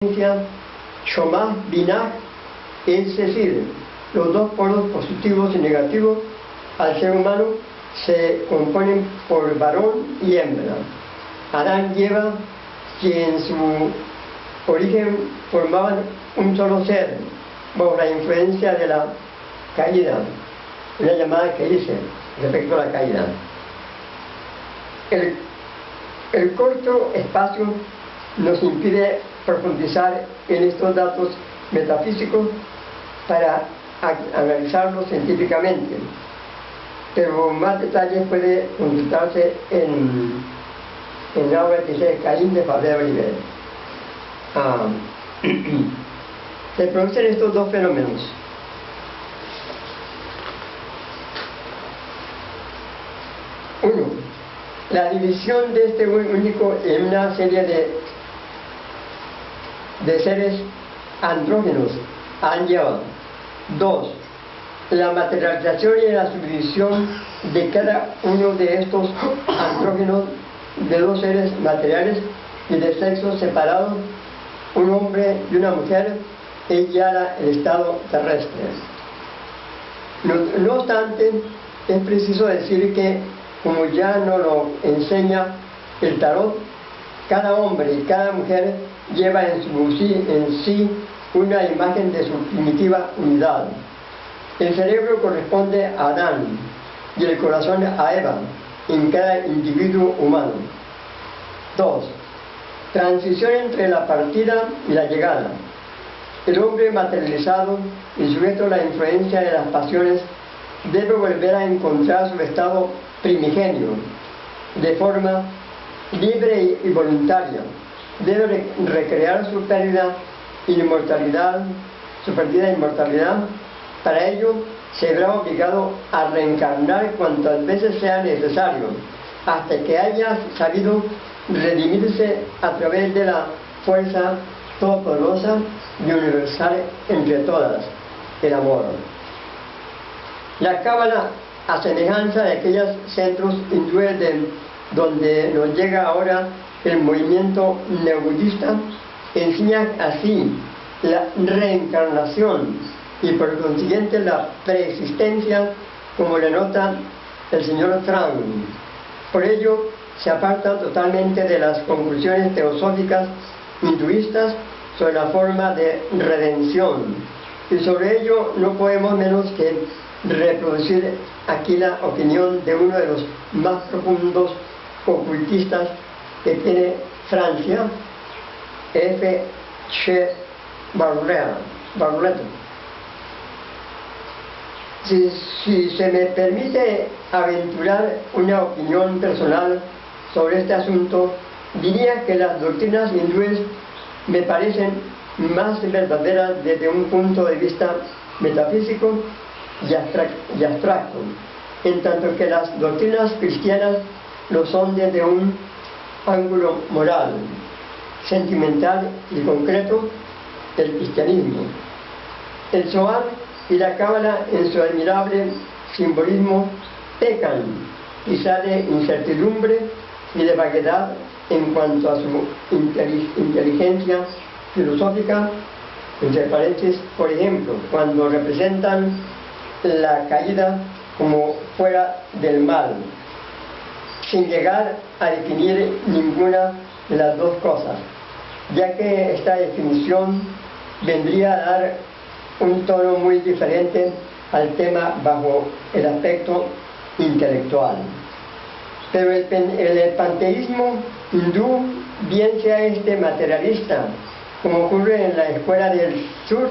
Shomah Binah, es decir, los dos polos positivos y negativos al ser humano se componen por varón y hembra. Adán y Eva, que en su origen formaban un solo ser, bajo la influencia de la caída, una llamada que hice respecto a la caída. El corto espacio nos impide profundizar en estos datos metafísicos para analizarlos científicamente, pero más detalles puede consultarse en la obra que dice Caín de Faber Oliver. Se producen estos dos fenómenos. Uno, la división de este único en una serie de seres andrógenos, Eva. 2. La materialización y la subdivisión de cada uno de estos andrógenos de dos seres materiales y de sexo separados, un hombre y una mujer, es ya el estado terrestre. No obstante, es preciso decir que, como ya nos lo enseña el tarot, cada hombre y cada mujer lleva en sí una imagen de su primitiva unidad. El cerebro corresponde a Adán y el corazón a Eva en cada individuo humano. 2. Transición entre la partida y la llegada. El hombre materializado y sujeto a la influencia de las pasiones debe volver a encontrar su estado primigenio de forma libre y voluntaria. Debe recrear su perdida inmortalidad. Para ello se verá obligado a reencarnar cuantas veces sea necesario, hasta que haya sabido redimirse a través de la fuerza todopoderosa y universal entre todas, el amor. La Cábala, a semejanza de aquellos centros hindúes donde nos llega ahora el movimiento neobudista, enseña así la reencarnación y por consiguiente la preexistencia, como le nota el señor Trump. Por ello se aparta totalmente de las conclusiones teosóficas hinduistas sobre la forma de redención, y sobre ello no podemos menos que reproducir aquí la opinión de uno de los más profundos ocultistas que tiene Francia, F. Che Barruet. Si se me permite aventurar una opinión personal sobre este asunto, diría que las doctrinas hindúes me parecen más verdaderas desde un punto de vista metafísico y abstracto, en tanto que las doctrinas cristianas lo son desde un ángulo moral, sentimental y concreto del cristianismo. El Zohar y la Cábala, en su admirable simbolismo, pecan quizá de incertidumbre y de vaguedad en cuanto a su inteligencia filosófica, entre paréntesis, por ejemplo, cuando representan la caída como fuera del mal, sin llegar a definir ninguna de las dos cosas, ya que esta definición vendría a dar un tono muy diferente al tema bajo el aspecto intelectual. Pero el panteísmo hindú, bien sea este materialista, como ocurre en la escuela del sur,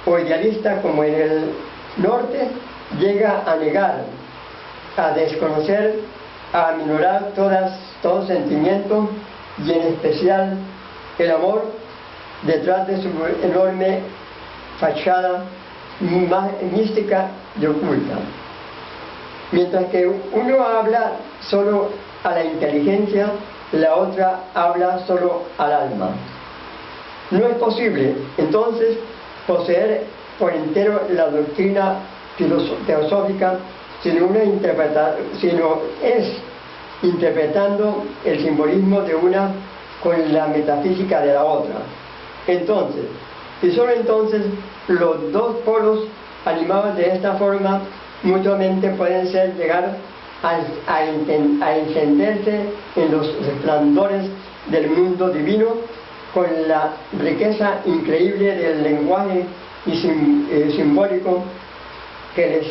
o idealista como en el norte, llega a negar, a desconocer, a aminorar todo sentimiento, y en especial el amor, detrás de su enorme fachada mística y oculta. Mientras que uno habla solo a la inteligencia, la otra habla solo al alma. No es posible, entonces, poseer por entero la doctrina teosófica, sino es interpretando el simbolismo de una con la metafísica de la otra. Entonces, y solo entonces, los dos polos animados de esta forma mutuamente pueden llegar a encenderse en los resplandores del mundo divino con la riqueza increíble del lenguaje simbólico que les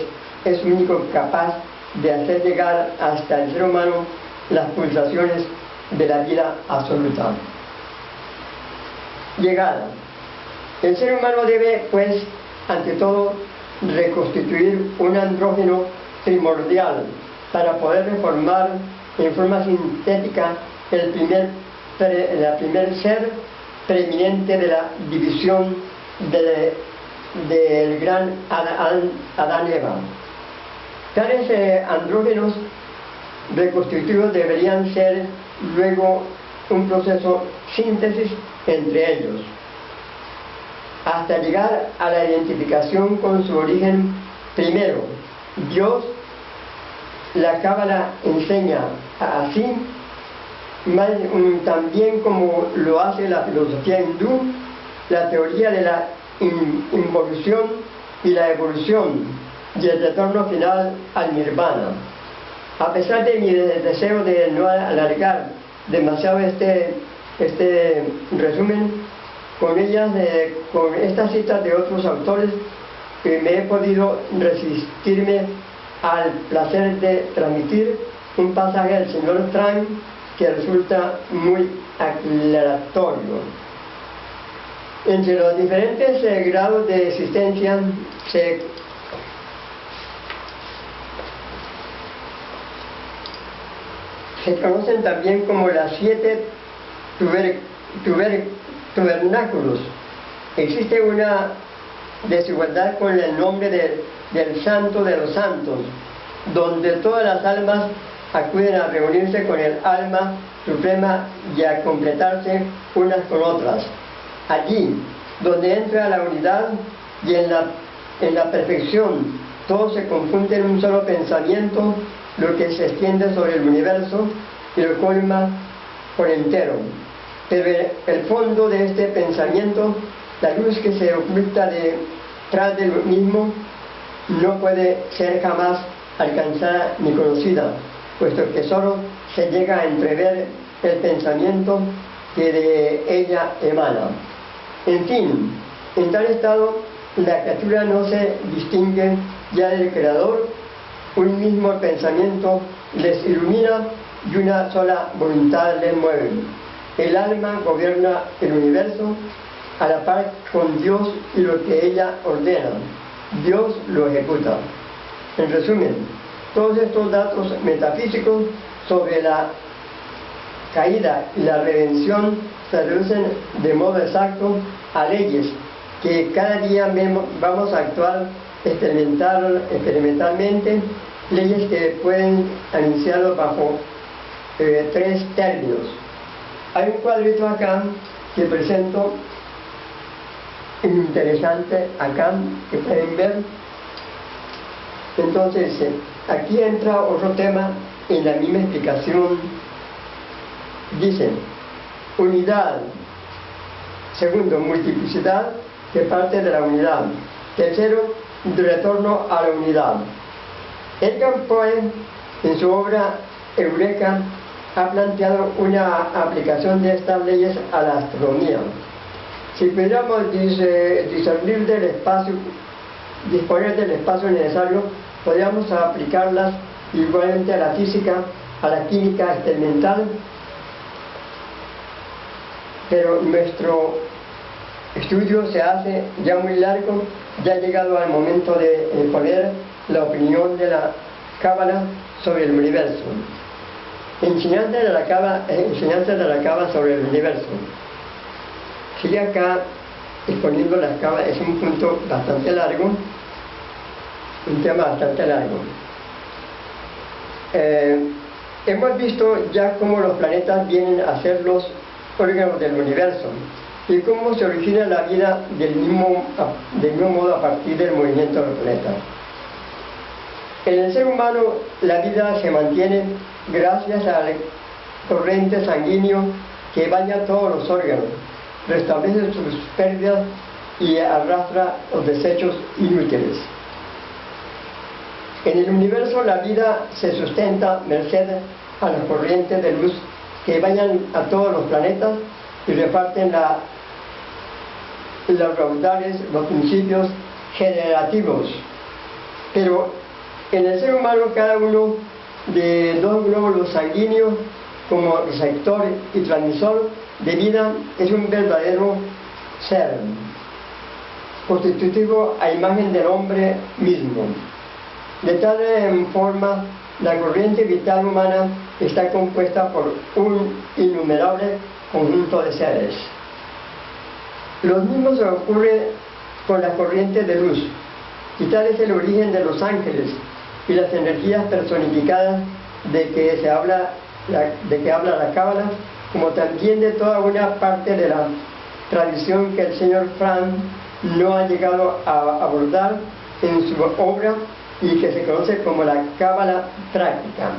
es único capaz de hacer llegar hasta el ser humano las pulsaciones de la vida absoluta. Llegada. El ser humano debe, pues, ante todo, reconstituir un andrógeno primordial para poder reformar en forma sintética el primer ser preeminente de la división del gran Adán-Eva. Tales andrógenos reconstituidos deberían ser luego un proceso síntesis entre ellos, hasta llegar a la identificación con su origen primero. Dios, la Cábala enseña así, también como lo hace la filosofía hindú, la teoría de la involución y la evolución y el retorno final al nirvana. A pesar de mi deseo de no alargar demasiado este resumen, con estas citas de otros autores, me he podido resistirme al placer de transmitir un pasaje del señor Trang que resulta muy aclaratorio. Entre los diferentes grados de existencia se conocen también como las 7 tabernáculos. Existe una desigualdad con el nombre del Santo de los Santos, donde todas las almas acuden a reunirse con el alma suprema y a completarse unas con otras. Allí, donde entra la unidad y en la perfección, todo se confunde en un solo pensamiento, lo que se extiende sobre el universo y lo colma por entero. Pero el fondo de este pensamiento, la luz que se oculta detrás del mismo, no puede ser jamás alcanzada ni conocida, puesto que solo se llega a entrever el pensamiento que de ella emana. En fin, en tal estado, la criatura no se distingue ya del Creador, un mismo pensamiento les ilumina y una sola voluntad les mueve. El alma gobierna el universo a la par con Dios y lo que ella ordena, Dios lo ejecuta. En resumen, todos estos datos metafísicos sobre la caída y la redención se reducen de modo exacto a leyes que cada día vamos a actuar experimentalmente, leyes que pueden anunciarlo bajo 3 términos. Hay un cuadrito acá que presento, interesante acá, que pueden ver. Entonces, aquí entra otro tema en la misma explicación. Dice, unidad. Segundo, multiplicidad, que parte de la unidad. Tercero, retorno a la unidad. Edgar Poe, en su obra Eureka, ha planteado una aplicación de estas leyes a la astronomía. Si pudiéramos discernir del espacio, disponer del espacio necesario, podríamos aplicarlas igualmente a la física, a la química experimental, pero nuestro estudio se hace ya muy largo, ya ha llegado al momento de exponer la opinión de la Cábala sobre el universo. Enseñanzas de la Cábala sobre el universo. Sigue acá exponiendo las Cábalas, es un punto bastante largo, un tema bastante largo. Hemos visto ya cómo los planetas vienen a ser los órganos del universo y cómo se origina la vida del mismo modo a partir del movimiento de los planetas. En el ser humano la vida se mantiene gracias al corriente sanguíneo que baña todos los órganos, restablece sus pérdidas y arrastra los desechos inútiles. En el universo la vida se sustenta merced a las corrientes de luz que bañan a todos los planetas y reparten los raudales, los principios generativos. Pero en el ser humano cada uno de dos glóbulos sanguíneos como receptor y transmisor de vida es un verdadero ser, constitutivo a imagen del hombre mismo. De tal forma, la corriente vital humana está compuesta por un innumerable conjunto de seres. Lo mismo se ocurre con las corrientes de luz, y tal es el origen de los ángeles y las energías personificadas de que habla la Cábala, como también de toda una parte de la tradición que el señor Frank no ha llegado a abordar en su obra y que se conoce como la Cábala práctica.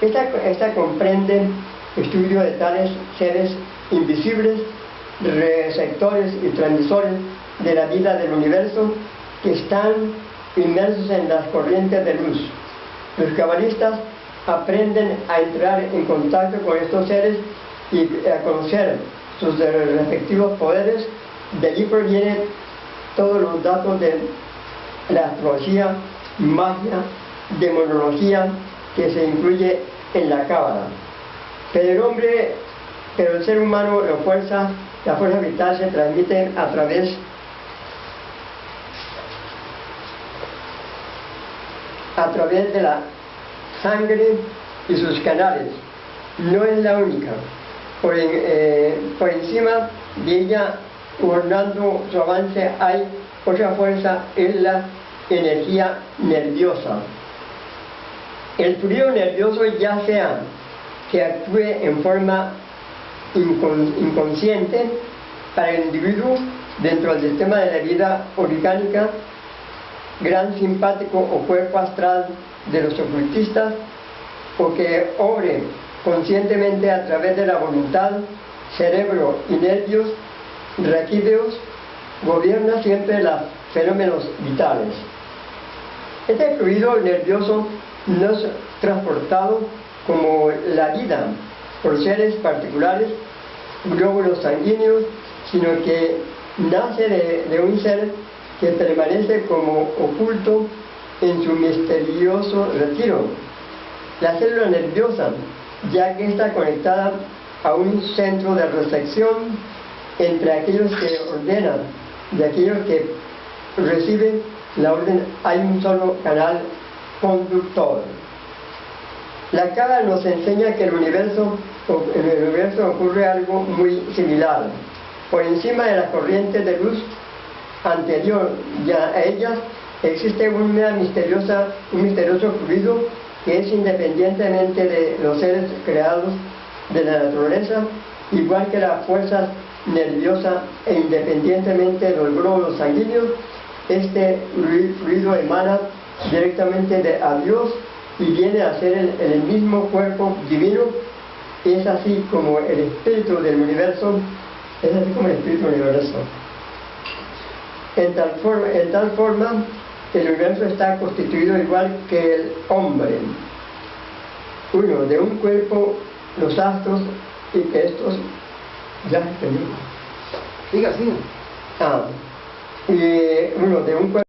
Esta comprende estudio de tales seres invisibles, receptores y transmisores de la vida del universo que están inmersos en las corrientes de luz. Los cabalistas aprenden a entrar en contacto con estos seres y a conocer sus respectivos poderes. De allí provienen todos los datos de la astrología, magia, demonología que se incluye en la Cábala. Pero el ser humano, la fuerza vital se transmite a través de la sangre y sus canales. No es la única. Por encima de ella, gobernando su avance, hay otra fuerza, es la energía nerviosa. El fluido nervioso, ya sea que actúe en forma inconsciente para el individuo dentro del sistema de la vida orgánica, gran simpático o cuerpo astral de los ocultistas, o que obre conscientemente a través de la voluntad, cerebro y nervios raquídeos, gobierna siempre los fenómenos vitales. Este fluido nervioso no es transportado como la vida por seres particulares, glóbulos sanguíneos, sino que nace de un ser que permanece como oculto en su misterioso retiro. La célula nerviosa, ya que está conectada a un centro de recepción entre aquellos que ordenan y aquellos que reciben la orden, hay un solo canal conductor. La Cábala nos enseña que en el universo ocurre algo muy similar. Por encima de las corrientes de luz anterior ya a ellas existe un misterioso fluido que es independientemente de los seres creados de la naturaleza, igual que la fuerza nerviosa, e independientemente de los glóbulos sanguíneos. Este fluido emana directamente de a Dios y viene a ser el mismo cuerpo divino. Es así como el espíritu del universo, En tal forma, el universo está constituido igual que el hombre. Uno, de un cuerpo, los astros, y que estos... Ya, Siga. y uno, de un cuerpo